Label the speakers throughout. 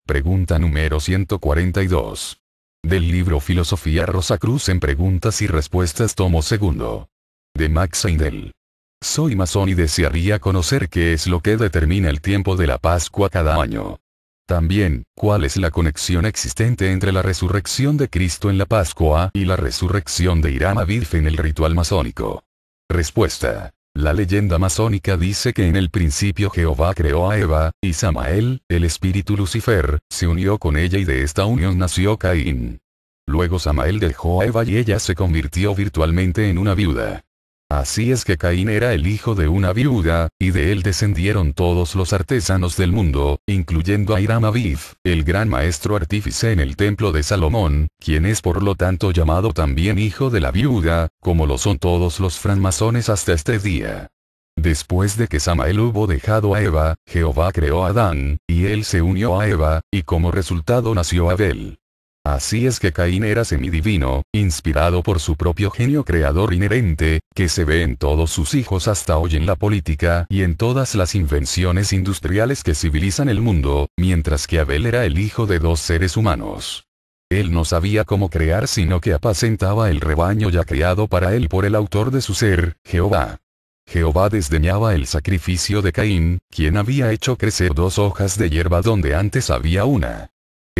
Speaker 1: Pregunta número 142. Del libro Filosofía Rosacruz en Preguntas y Respuestas tomo segundo. De Max Heindel. Soy masón y desearía conocer qué es lo que determina el tiempo de la Pascua cada año. También, ¿cuál es la conexión existente entre la resurrección de Cristo en la Pascua y la resurrección de Hiram Abiff en el ritual masónico? Respuesta. La leyenda masónica dice que en el principio Jehová creó a Eva, y Samael, el espíritu Lucifer, se unió con ella y de esta unión nació Caín. Luego Samael dejó a Eva y ella se convirtió virtualmente en una viuda. Así es que Caín era el hijo de una viuda, y de él descendieron todos los artesanos del mundo, incluyendo a Hiram Abiff, el gran maestro artífice en el templo de Salomón, quien es por lo tanto llamado también hijo de la viuda, como lo son todos los francmasones hasta este día. Después de que Samael hubo dejado a Eva, Jehová creó a Adán, y él se unió a Eva, y como resultado nació Abel. Así es que Caín era semidivino, inspirado por su propio genio creador inherente, que se ve en todos sus hijos hasta hoy en la política y en todas las invenciones industriales que civilizan el mundo, mientras que Abel era el hijo de dos seres humanos. Él no sabía cómo crear sino que apacentaba el rebaño ya creado para él por el autor de su ser, Jehová. Jehová desdeñaba el sacrificio de Caín, quien había hecho crecer dos hojas de hierba donde antes había una.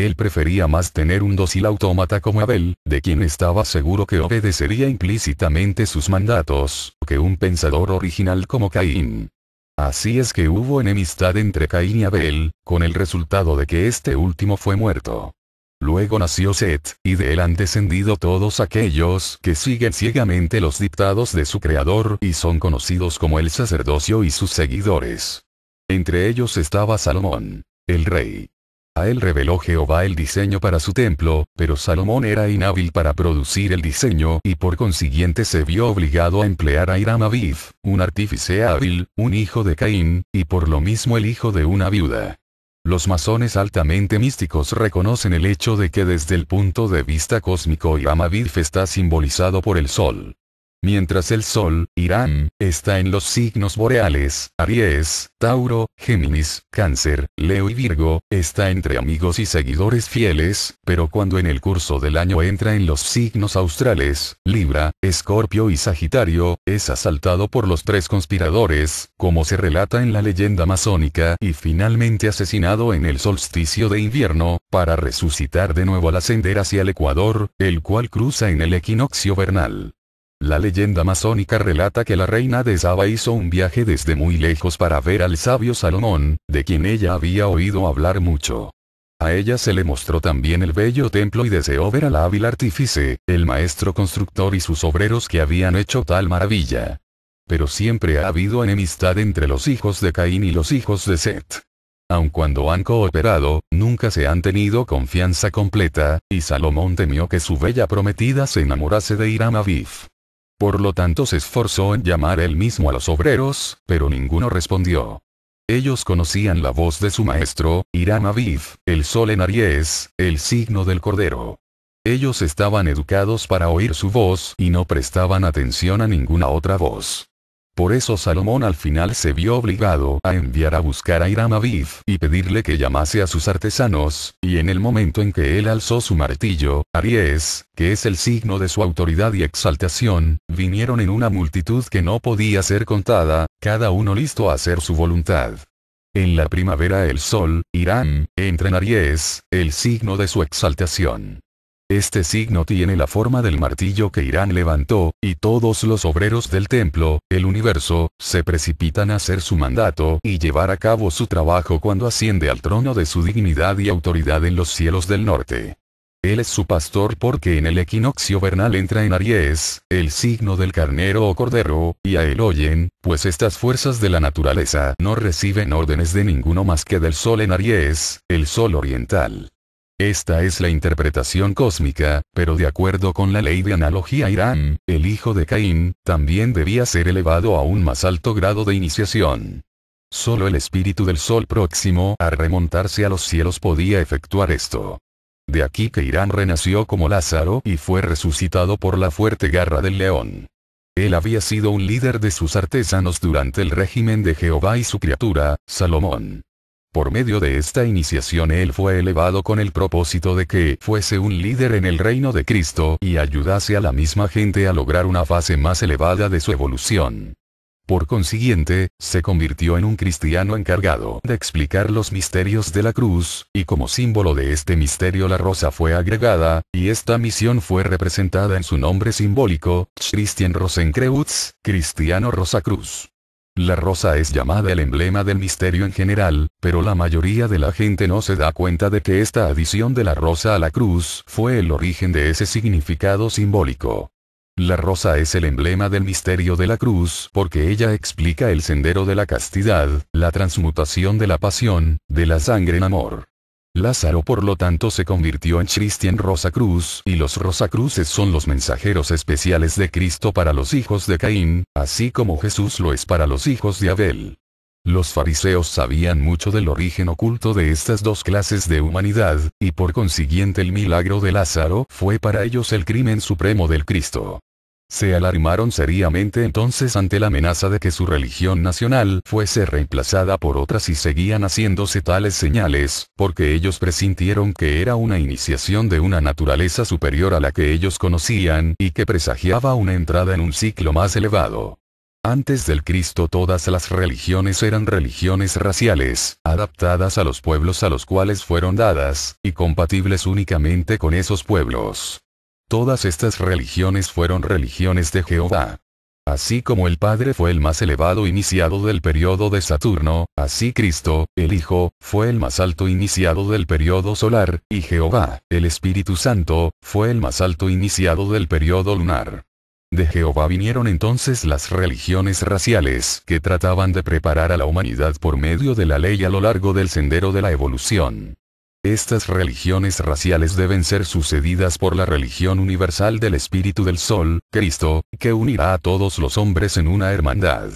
Speaker 1: Él prefería más tener un dócil autómata como Abel, de quien estaba seguro que obedecería implícitamente sus mandatos, que un pensador original como Caín. Así es que hubo enemistad entre Caín y Abel, con el resultado de que este último fue muerto. Luego nació Set, y de él han descendido todos aquellos que siguen ciegamente los dictados de su creador y son conocidos como el sacerdocio y sus seguidores. Entre ellos estaba Salomón, el rey. A él reveló Jehová el diseño para su templo, pero Salomón era inhábil para producir el diseño y por consiguiente se vio obligado a emplear a Hiram Abiff, un artífice hábil, un hijo de Caín, y por lo mismo el hijo de una viuda. Los masones altamente místicos reconocen el hecho de que desde el punto de vista cósmico Hiram Abiff está simbolizado por el sol. Mientras el Sol, Hiram, está en los signos boreales, Aries, Tauro, Géminis, Cáncer, Leo y Virgo, está entre amigos y seguidores fieles, pero cuando en el curso del año entra en los signos australes, Libra, Escorpio y Sagitario, es asaltado por los tres conspiradores, como se relata en la leyenda masónica, y finalmente asesinado en el solsticio de invierno, para resucitar de nuevo al ascender hacia el ecuador, el cual cruza en el equinoccio vernal. La leyenda masónica relata que la reina de Saba hizo un viaje desde muy lejos para ver al sabio Salomón, de quien ella había oído hablar mucho. A ella se le mostró también el bello templo y deseó ver al hábil artífice, el maestro constructor y sus obreros que habían hecho tal maravilla. Pero siempre ha habido enemistad entre los hijos de Caín y los hijos de Set. Aun cuando han cooperado, nunca se han tenido confianza completa, y Salomón temió que su bella prometida se enamorase de Hiram Abiff. Por lo tanto se esforzó en llamar él mismo a los obreros, pero ninguno respondió. Ellos conocían la voz de su maestro, Hiram Abiff, el sol en Aries, el signo del cordero. Ellos estaban educados para oír su voz y no prestaban atención a ninguna otra voz. Por eso Salomón al final se vio obligado a enviar a buscar a Hiram Abiff y pedirle que llamase a sus artesanos, y en el momento en que él alzó su martillo, Aries, que es el signo de su autoridad y exaltación, vinieron en una multitud que no podía ser contada, cada uno listo a hacer su voluntad. En la primavera el sol, Hiram, entra en Aries, el signo de su exaltación. Este signo tiene la forma del martillo que Hiram levantó, y todos los obreros del templo, el universo, se precipitan a hacer su mandato y llevar a cabo su trabajo cuando asciende al trono de su dignidad y autoridad en los cielos del norte. Él es su pastor porque en el equinoccio vernal entra en Aries, el signo del carnero o cordero, y a él oyen, pues estas fuerzas de la naturaleza no reciben órdenes de ninguno más que del sol en Aries, el sol oriental. Esta es la interpretación cósmica, pero de acuerdo con la ley de analogía Hiram, el hijo de Caín, también debía ser elevado a un más alto grado de iniciación. Solo el espíritu del sol próximo a remontarse a los cielos podía efectuar esto. De aquí que Hiram renació como Lázaro y fue resucitado por la fuerte garra del león. Él había sido un líder de sus artesanos durante el régimen de Jehová y su criatura, Salomón. Por medio de esta iniciación él fue elevado con el propósito de que fuese un líder en el reino de Cristo y ayudase a la misma gente a lograr una fase más elevada de su evolución. Por consiguiente, se convirtió en un cristiano encargado de explicar los misterios de la cruz, y como símbolo de este misterio la rosa fue agregada, y esta misión fue representada en su nombre simbólico, Christian Rosenkreuz, Cristiano Rosacruz. La rosa es llamada el emblema del misterio en general, pero la mayoría de la gente no se da cuenta de que esta adición de la rosa a la cruz fue el origen de ese significado simbólico. La rosa es el emblema del misterio de la cruz porque ella explica el sendero de la castidad, la transmutación de la pasión, de la sangre en amor. Lázaro por lo tanto se convirtió en Christian Rosacruz, y los Rosacruces son los mensajeros especiales de Cristo para los hijos de Caín, así como Jesús lo es para los hijos de Abel. Los fariseos sabían mucho del origen oculto de estas dos clases de humanidad, y por consiguiente el milagro de Lázaro fue para ellos el crimen supremo del Cristo. Se alarmaron seriamente entonces ante la amenaza de que su religión nacional fuese reemplazada por otras y seguían haciéndose tales señales, porque ellos presintieron que era una iniciación de una naturaleza superior a la que ellos conocían y que presagiaba una entrada en un ciclo más elevado. Antes del Cristo todas las religiones eran religiones raciales, adaptadas a los pueblos a los cuales fueron dadas, y compatibles únicamente con esos pueblos. Todas estas religiones fueron religiones de Jehová. Así como el Padre fue el más elevado iniciado del periodo de Saturno, así Cristo, el Hijo, fue el más alto iniciado del periodo solar, y Jehová, el Espíritu Santo, fue el más alto iniciado del periodo lunar. De Jehová vinieron entonces las religiones raciales que trataban de preparar a la humanidad por medio de la ley a lo largo del sendero de la evolución. Estas religiones raciales deben ser sucedidas por la religión universal del Espíritu del Sol, Cristo, que unirá a todos los hombres en una hermandad.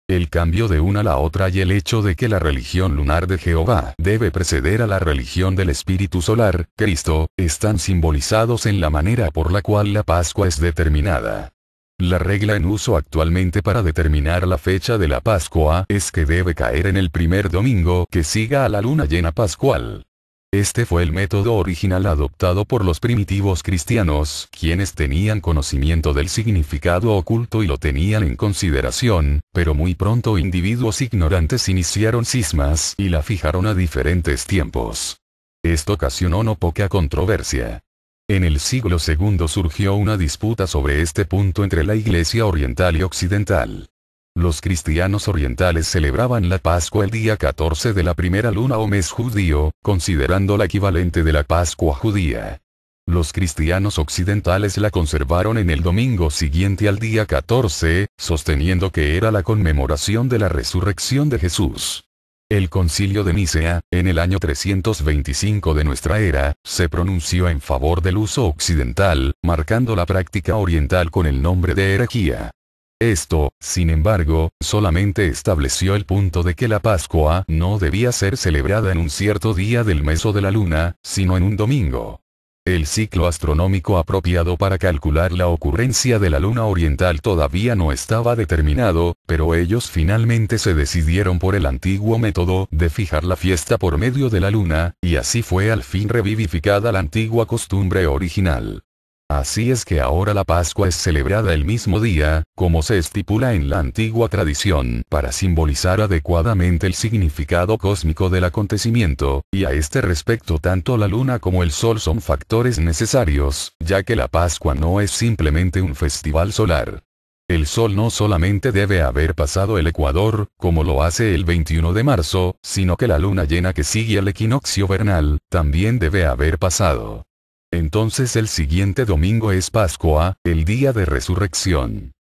Speaker 1: El cambio de una a la otra y el hecho de que la religión lunar de Jehová debe preceder a la religión del Espíritu Solar, Cristo, están simbolizados en la manera por la cual la Pascua es determinada. La regla en uso actualmente para determinar la fecha de la Pascua es que debe caer en el primer domingo que siga a la luna llena pascual. Este fue el método original adoptado por los primitivos cristianos, quienes tenían conocimiento del significado oculto y lo tenían en consideración, pero muy pronto individuos ignorantes iniciaron cismas y la fijaron a diferentes tiempos. Esto ocasionó no poca controversia. En el siglo II surgió una disputa sobre este punto entre la Iglesia oriental y occidental. Los cristianos orientales celebraban la Pascua el día 14 de la primera luna o mes judío, considerándola equivalente de la Pascua judía. Los cristianos occidentales la conservaron en el domingo siguiente al día 14, sosteniendo que era la conmemoración de la resurrección de Jesús. El Concilio de Nicea, en el año 325 de nuestra era, se pronunció en favor del uso occidental, marcando la práctica oriental con el nombre de herejía. Esto, sin embargo, solamente estableció el punto de que la Pascua no debía ser celebrada en un cierto día del mes o de la luna, sino en un domingo. El ciclo astronómico apropiado para calcular la ocurrencia de la luna oriental todavía no estaba determinado, pero ellos finalmente se decidieron por el antiguo método de fijar la fiesta por medio de la luna, y así fue al fin revivificada la antigua costumbre original. Así es que ahora la Pascua es celebrada el mismo día, como se estipula en la antigua tradición, para simbolizar adecuadamente el significado cósmico del acontecimiento, y a este respecto tanto la luna como el sol son factores necesarios, ya que la Pascua no es simplemente un festival solar. El sol no solamente debe haber pasado el ecuador, como lo hace el 21 de marzo, sino que la luna llena que sigue al equinoccio vernal, también debe haber pasado. Entonces el siguiente domingo es Pascua, el día de resurrección.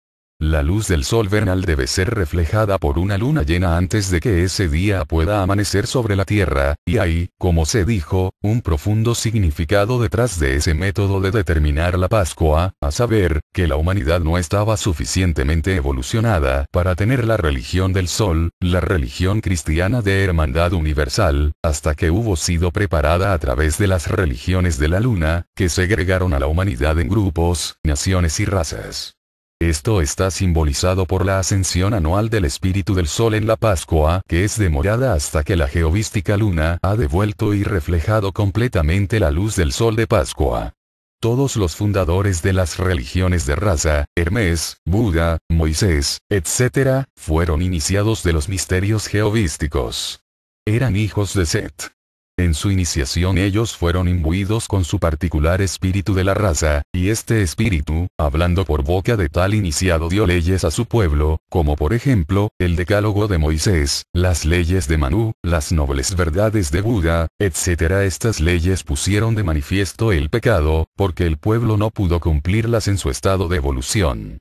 Speaker 1: La luz del sol vernal debe ser reflejada por una luna llena antes de que ese día pueda amanecer sobre la tierra, y hay, como se dijo, un profundo significado detrás de ese método de determinar la Pascua, a saber, que la humanidad no estaba suficientemente evolucionada para tener la religión del sol, la religión cristiana de hermandad universal, hasta que hubo sido preparada a través de las religiones de la luna, que segregaron a la humanidad en grupos, naciones y razas. Esto está simbolizado por la ascensión anual del espíritu del sol en la Pascua, que es demorada hasta que la jehovística luna ha devuelto y reflejado completamente la luz del sol de Pascua. Todos los fundadores de las religiones de raza, Hermes, Buda, Moisés, etc., fueron iniciados de los misterios jehovísticos. Eran hijos de Set. En su iniciación ellos fueron imbuidos con su particular espíritu de la raza, y este espíritu, hablando por boca de tal iniciado dio leyes a su pueblo, como por ejemplo, el decálogo de Moisés, las leyes de Manú, las nobles verdades de Buda, etc. Estas leyes pusieron de manifiesto el pecado, porque el pueblo no pudo cumplirlas en su estado de evolución.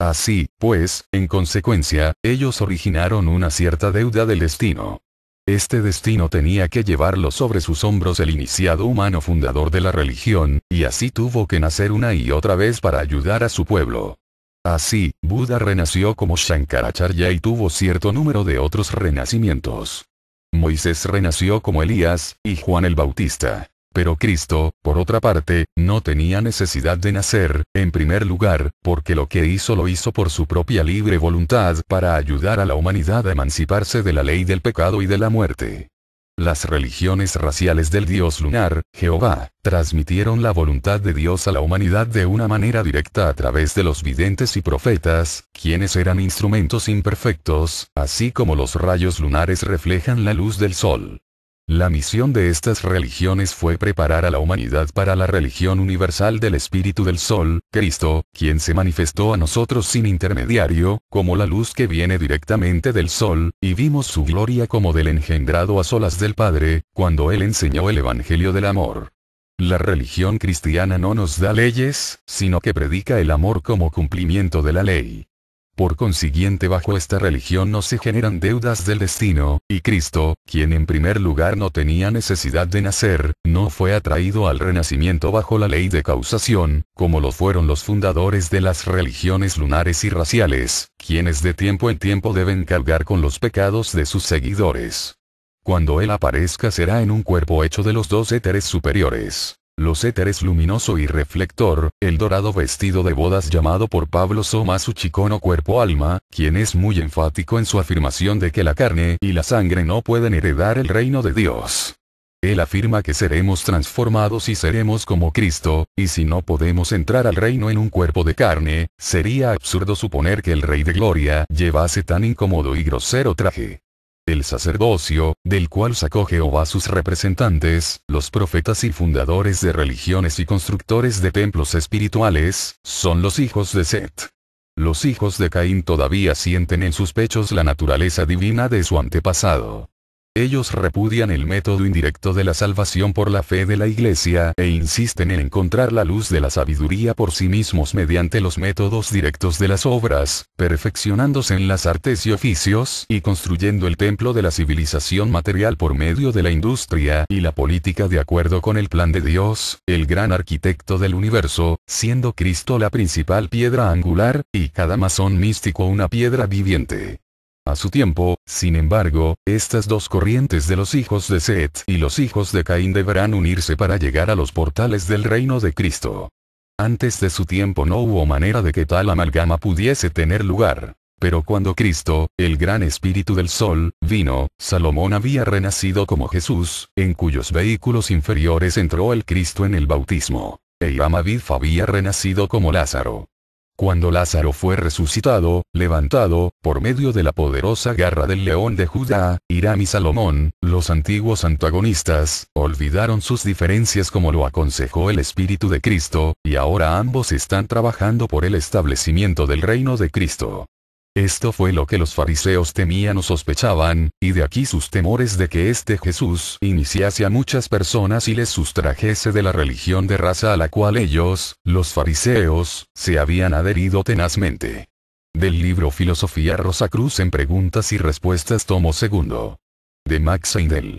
Speaker 1: Así, pues, en consecuencia, ellos originaron una cierta deuda del destino. Este destino tenía que llevarlo sobre sus hombros el iniciado humano fundador de la religión, y así tuvo que nacer una y otra vez para ayudar a su pueblo. Así, Buda renació como Shankaracharya y tuvo cierto número de otros renacimientos. Moisés renació como Elías, y Juan el Bautista. Pero Cristo, por otra parte, no tenía necesidad de nacer, en primer lugar, porque lo que hizo lo hizo por su propia libre voluntad para ayudar a la humanidad a emanciparse de la ley del pecado y de la muerte. Las religiones raciales del dios lunar, Jehová, transmitieron la voluntad de Dios a la humanidad de una manera directa a través de los videntes y profetas, quienes eran instrumentos imperfectos, así como los rayos lunares reflejan la luz del sol. La misión de estas religiones fue preparar a la humanidad para la religión universal del Espíritu del Sol, Cristo, quien se manifestó a nosotros sin intermediario, como la luz que viene directamente del Sol, y vimos su gloria como del engendrado a solas del Padre, cuando Él enseñó el Evangelio del amor. La religión cristiana no nos da leyes, sino que predica el amor como cumplimiento de la ley. Por consiguiente, bajo esta religión no se generan deudas del destino, y Cristo, quien en primer lugar no tenía necesidad de nacer, no fue atraído al renacimiento bajo la ley de causación, como lo fueron los fundadores de las religiones lunares y raciales, quienes de tiempo en tiempo deben cargar con los pecados de sus seguidores. Cuando Él aparezca será en un cuerpo hecho de los dos éteres superiores. Los éteres luminoso y reflector, el dorado vestido de bodas llamado por Pablo Soma su chicono cuerpo-alma, quien es muy enfático en su afirmación de que la carne y la sangre no pueden heredar el reino de Dios. Él afirma que seremos transformados y seremos como Cristo, y si no podemos entrar al reino en un cuerpo de carne, sería absurdo suponer que el Rey de Gloria llevase tan incómodo y grosero traje. El sacerdocio, del cual sacó Jehová sus representantes, los profetas y fundadores de religiones y constructores de templos espirituales, son los hijos de Set. Los hijos de Caín todavía sienten en sus pechos la naturaleza divina de su antepasado. Ellos repudian el método indirecto de la salvación por la fe de la Iglesia e insisten en encontrar la luz de la sabiduría por sí mismos mediante los métodos directos de las obras, perfeccionándose en las artes y oficios y construyendo el templo de la civilización material por medio de la industria y la política de acuerdo con el plan de Dios, el gran arquitecto del universo, siendo Cristo la principal piedra angular, y cada masón místico una piedra viviente. A su tiempo, sin embargo, estas dos corrientes de los hijos de Set y los hijos de Caín deberán unirse para llegar a los portales del reino de Cristo. Antes de su tiempo no hubo manera de que tal amalgama pudiese tener lugar. Pero cuando Cristo, el gran espíritu del sol, vino, Salomón había renacido como Jesús, en cuyos vehículos inferiores entró el Cristo en el bautismo. E Hiram Abid había renacido como Lázaro. Cuando Lázaro fue resucitado, levantado, por medio de la poderosa garra del león de Judá, Hiram y Salomón, los antiguos antagonistas, olvidaron sus diferencias como lo aconsejó el Espíritu de Cristo, y ahora ambos están trabajando por el establecimiento del reino de Cristo. Esto fue lo que los fariseos temían o sospechaban, y de aquí sus temores de que este Jesús iniciase a muchas personas y les sustrajese de la religión de raza a la cual ellos, los fariseos, se habían adherido tenazmente. Del libro Filosofía Rosacruz en Preguntas y Respuestas tomo 2. De Max Heindel.